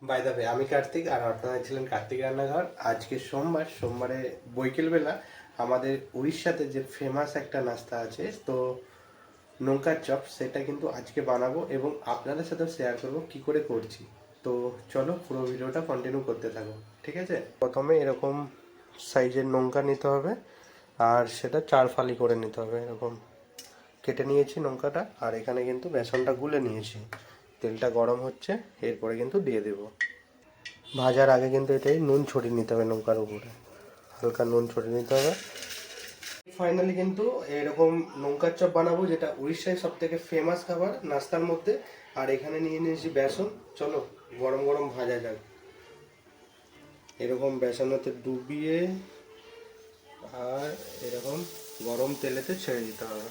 By the way, আমি কার্তিক আর আপনারা ছিলেন কার্তিক রান্নাঘর। আজকে সোমবারে বৈকালবেলা আমাদের উড়িষ্যাতে যে ফেমাস একটা নাস্তা আছে, তো নৌকার চপ, সেটা কিন্তু আজকে বানাবো এবং আপনাদের সাথেও শেয়ার করব কি করে করছি। তো চলো পুরো ভিডিওটা কন্টিনিউ করতে থাকো, ঠিক আছে? প্রথমে এরকম সাইজের লঙ্কা নিতে হবে আর সেটা 4 ফালি করে নিতে হবে। এরকম কেটে নিয়েছি লঙ্কাটা, আর এখানে কিন্তু বেসনটা গুলে নিয়েছি। তেলটা গরম হচ্ছে, এরপরে কিন্তু দিয়ে দেবো। ভাজার আগে কিন্তু এটাই নুন ছড়িয়ে নিতে হবে, লঙ্কার উপরে হালকা নুন ছড়িয়ে নিতে হবে। ফাইনালি কিন্তু এরকম লঙ্কার চপ বানাবো, যেটা উড়িষ্যায় সব থেকে ফেমাস খাবার নাস্তার মধ্যে। আর এখানে নিয়ে নিয়েছি বেসন। চলো গরম গরম ভাজা যাক। এরকম বেসনতে ডুবিয়ে আর এরকম গরম তেলেতে ছেড়ে দিতে হবে।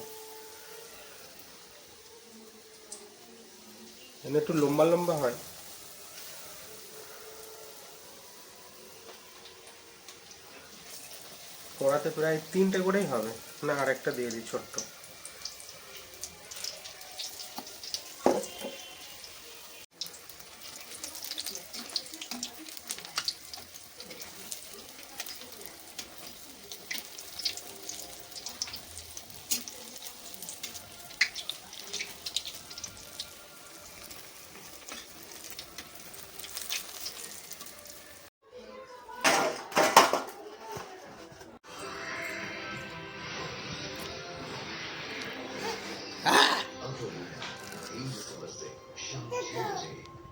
এখানে একটু লম্বা লম্বা হয়। কড়াতে প্রায় 3টে করেই হবে, না আর একটা দিয়ে দিই ছোট্ট।